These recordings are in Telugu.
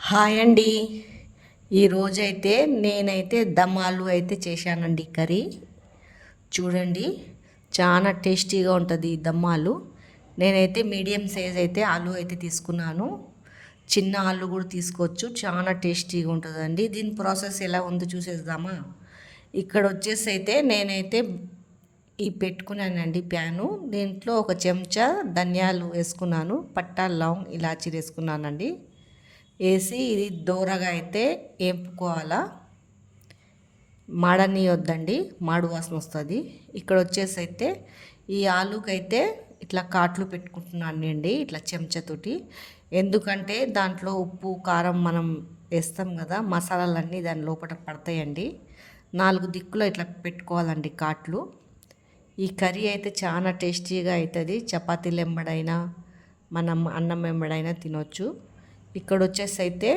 హాయ్ అండి. ఈరోజైతే నేనైతే దమ్ ఆలు అయితే చేశానండి కర్రీ. చూడండి, చాలా టేస్టీగా ఉంటుంది ఈ దమ్ ఆలు. నేనైతే మీడియం సైజ్ అయితే ఆలు అయితే తీసుకున్నాను. చిన్న ఆలు కూడా తీసుకోవచ్చు, చాలా టేస్టీగా ఉంటుందండి. దీని ప్రాసెస్ ఎలా ఉందో చూసేద్దామా. ఇక్కడ వచ్చేసి అయితే నేనైతే ఈ పెట్టుకున్నానండి ప్యాను. దీంట్లో ఒక చెంచా ధనియాలు వేసుకున్నాను, పట్టా లవంగ్ ఇలాచీ వేసుకున్నానండి. వేసి ఇది దోరగా అయితే వేపుకోవాలా, మాడనీయొద్దండి, మాడు వాసన వస్తుంది. ఇక్కడ వచ్చేసి అయితే ఈ ఆలుకైతే ఇట్లా కాట్లు పెట్టుకుంటున్నాను అండి, ఇట్లా చెంచాతోటి. ఎందుకంటే దాంట్లో ఉప్పు కారం మనం వేస్తాం కదా, మసాలాలన్నీ దాని లోపల పడతాయండి. 4 దిక్కులో ఇట్లా పెట్టుకోవాలండి కాట్లు. ఈ కర్రీ అయితే చాలా టేస్టీగా అవుతుంది. చపాతీలు ఎంబడైనా మనం అన్నం ఎంబడైనా తినొచ్చు. ఇక్కడ వచ్చేసి అయితే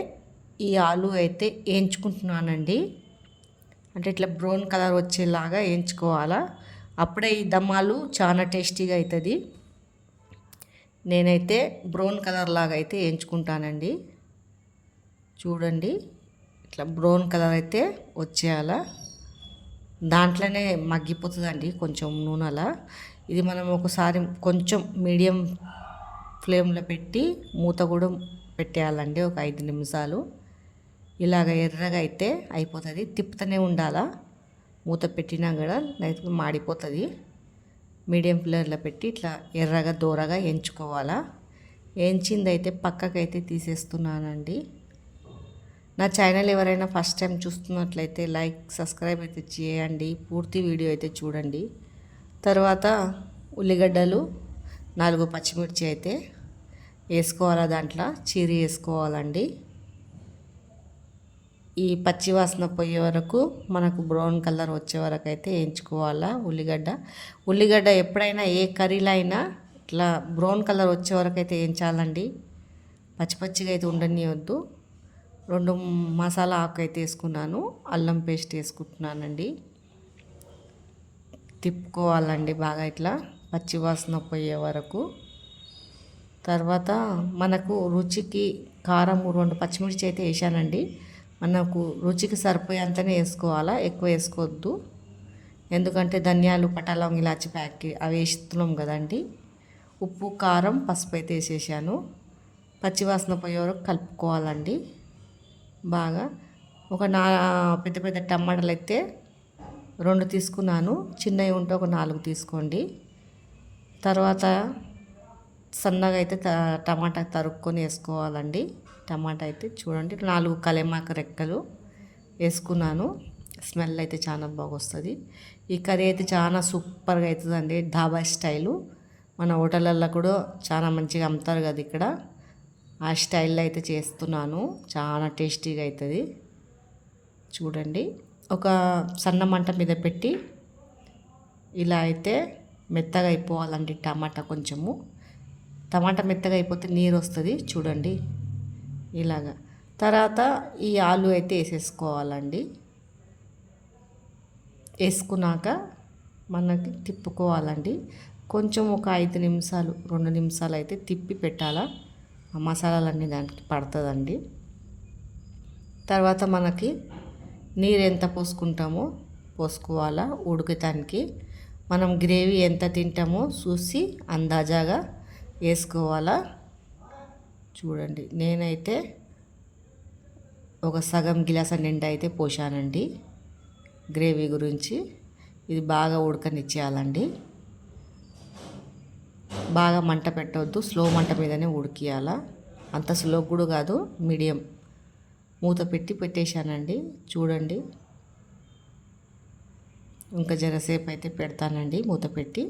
ఈ ఆలు అయితే వేయించుకుంటున్నానండి. అంటే ఇట్లా బ్రౌన్ కలర్ వచ్చేలాగా వేయించుకోవాలా, అప్పుడే ఈ దమ్మాలు చాలా టేస్టీగా అవుతుంది. నేనైతే బ్రౌన్ కలర్ లాగా అయితే వేయించుకుంటానండి. చూడండి, ఇట్లా బ్రౌన్ కలర్ అయితే వచ్చేయాలా, దాంట్లోనే మగ్గిపోతుందండి కొంచెం నూనెలా. ఇది మనం ఒకసారి కొంచెం మీడియం ఫ్లేమ్లో పెట్టి మూత కూడా పెట్టేయాలండి, ఒక 5 నిమిషాలు. ఇలాగ ఎర్రగా అయితే అయిపోతుంది. తిప్పుతూనే ఉండాలా, మూత పెట్టినా కూడా లేకపోతే మాడిపోతుంది. మీడియం ఫ్లేమ్లో పెట్టి ఇట్లా ఎర్రగా దూరగా వేయించుకోవాలా. వేయించింది అయితే పక్కకైతే తీసేస్తున్నానండి. నా ఛానల్ ఎవరైనా ఫస్ట్ టైం చూస్తున్నట్లయితే లైక్ సబ్స్క్రైబ్ అయితే చేయండి, పూర్తి వీడియో అయితే చూడండి. తర్వాత ఉల్లిగడ్డలు 4 పచ్చిమిర్చి అయితే వేసుకోవాలా, దాంట్లో చీరి వేసుకోవాలండి. ఈ పచ్చి వాసన పోయే వరకు, మనకు బ్రౌన్ కలర్ వచ్చే వరకు అయితే వేయించుకోవాలా ఉల్లిగడ్డ ఎప్పుడైనా ఏ కర్రీలో అయినా ఇట్లా బ్రౌన్ కలర్ వచ్చే వరకు అయితే వేయించాలండి, పచ్చి పచ్చిగా అయితే ఉండనియొద్దు. 2 మసాలా ఆకు అయితే వేసుకున్నాను, అల్లం పేస్ట్ వేసుకుంటున్నానండి. తిప్పుకోవాలండి బాగా ఇట్లా పచ్చి వాసన పోయే వరకు. తర్వాత మనకు రుచికి కారం 2 పచ్చిమిర్చి అయితే వేసానండి. మనకు రుచికి సరిపోయేంతనే వేసుకోవాలా, ఎక్కువ వేసుకోవద్దు. ఎందుకంటే ధనియాలు పటాలం ఇలాచి ప్యాకెట్ అవి వేస్తున్నాం కదండి. ఉప్పు కారం పసుపు అయితే వేసేసాను. పచ్చివాసన పోయే వరకు కలుపుకోవాలండి బాగా. ఒక పెద్ద పెద్ద టమాటాలు అయితే 2 తీసుకున్నాను, చిన్నవి ఉంటే ఒక 4 తీసుకోండి. తర్వాత సన్నగా అయితే టమాటా తరుక్కొని వేసుకోవాలండి. టమాటా అయితే చూడండి 4 కలేమాకు రెక్కలు వేసుకున్నాను. స్మెల్ అయితే చాలా బాగా వస్తుంది. ఈ కర్రీ అయితే చాలా సూపర్గా అవుతుందండి, ధాబా స్టైలు. మన హోటళ్ళల్లో కూడా చాలా మంచిగా అమ్ముతారు కదా, ఇక్కడ ఆ స్టైల్లో అయితే చేస్తున్నాను. చాలా టేస్టీగా అవుతుంది. చూడండి, ఒక సన్న మంట మీద పెట్టి ఇలా అయితే మెత్తగా అయిపోవాలండి టమాటా. టమాటా మెత్తగా అయిపోతే నీరు వస్తుంది చూడండి ఇలాగా. తర్వాత ఈ ఆలు అయితే వేసేసుకోవాలండి. వేసుకున్నాక మనకి తిప్పుకోవాలండి. కొంచెం ఒక 5 నిమిషాలు 2 నిమిషాలు అయితే తిప్పి పెట్టాలా, ఆ మసాలాలన్నీ దానికి పడుతుందండి. తర్వాత మనకి నీరు ఎంత పోసుకుంటామో పోసుకోవాలా ఉడకటానికి. మనం గ్రేవీ ఎంత తింటామో చూసి అందాజాగా వేసుకోవాలా. చూడండి, నేనైతే ఒక సగం గిలాస నిండా అయితే పోసానండి గ్రేవీ గురించి. ఇది బాగా ఉడకనిచ్చేయాలండి, బాగా మంట పెట్టవద్దు, స్లో మంట మీదనే ఉడికియాలా. అంత స్లో కూడా కాదు, మీడియం. మూత పెట్టి పెట్టేశానండి. చూడండి, ఇంకా జరసేపు అయితే పెడతానండి మూత పెట్టి,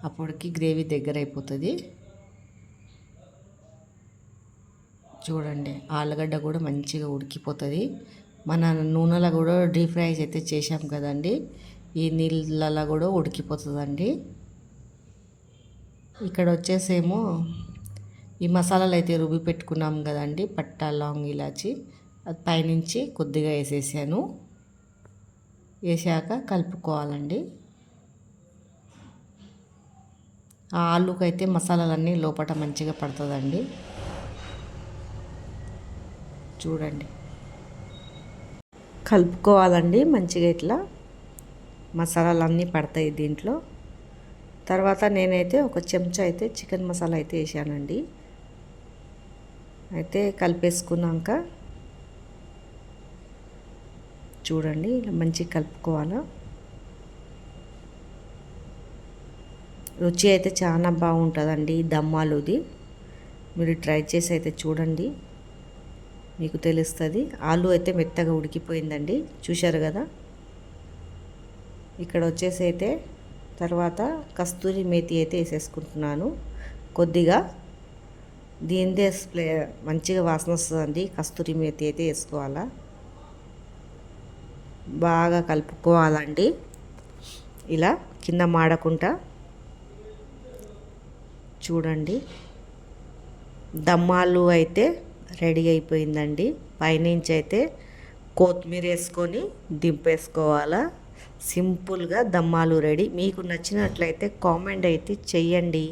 అప్పటికి గ్రేవీ దగ్గర అయిపోతుంది. చూడండి, ఆలుగడ్డ కూడా మంచిగా ఉడికిపోతుంది. మన నూనెలో కూడా డీప్ ఫ్రై అయితే చేసాం కదండి, ఈ నీళ్ళలో కూడా ఉడికిపోతుందండి. ఇక్కడ వచ్చేసేమో ఈ మసాలాలు అయితే రుబ్బి పెట్టుకున్నాం కదండి, పట్టా లవంగ్ ఇలాచి, అది పైనుంచి కొద్దిగా వేసేసాను. వేసాక కలుపుకోవాలండి. ఆ ఆలుకైతే మసాలాలన్నీ లోపల మంచిగా పడుతుందండి. చూడండి, కలుపుకోవాలండి మంచిగా. ఇట్లా మసాలాలు అన్నీ పడతాయి దీంట్లో. తర్వాత నేనైతే ఒక చెంచా అయితే చికెన్ మసాలా అయితే వేసానండి. అయితే కలిపేసుకున్నాక చూడండి, ఇలా మంచిగా కలుపుకోవాలా. రుచి అయితే చాలా బాగుంటుందండి దమ్ ఆలూది. మీరు ట్రై చేసి అయితే చూడండి, మీకు తెలుస్తుంది. ఆలు అయితే మెత్తగా ఉడికిపోయిందండి, చూశారు కదా. ఇక్కడ వచ్చేసి అయితే తర్వాత కస్తూరి మేతి అయితే వేసేసుకుంటున్నాను కొద్దిగా. దీనిదే మంచిగా వాసన వస్తుందండి. కస్తూరి మేతి అయితే వేసుకోవాలా, బాగా కలుపుకోవాలండి. ఇలా కింద మాడకుండా చూడండి. దమ్మాలు అయితే రెడీ అయిపోయిందండి. పైనుంచి అయితే కొత్తిమీర వేసుకొని దింపేసుకోవాలా. సింపుల్గా దమ్మాలు రెడీ. మీకు నచ్చినట్లయితే కామెంట్ అయితే చెయ్యండి.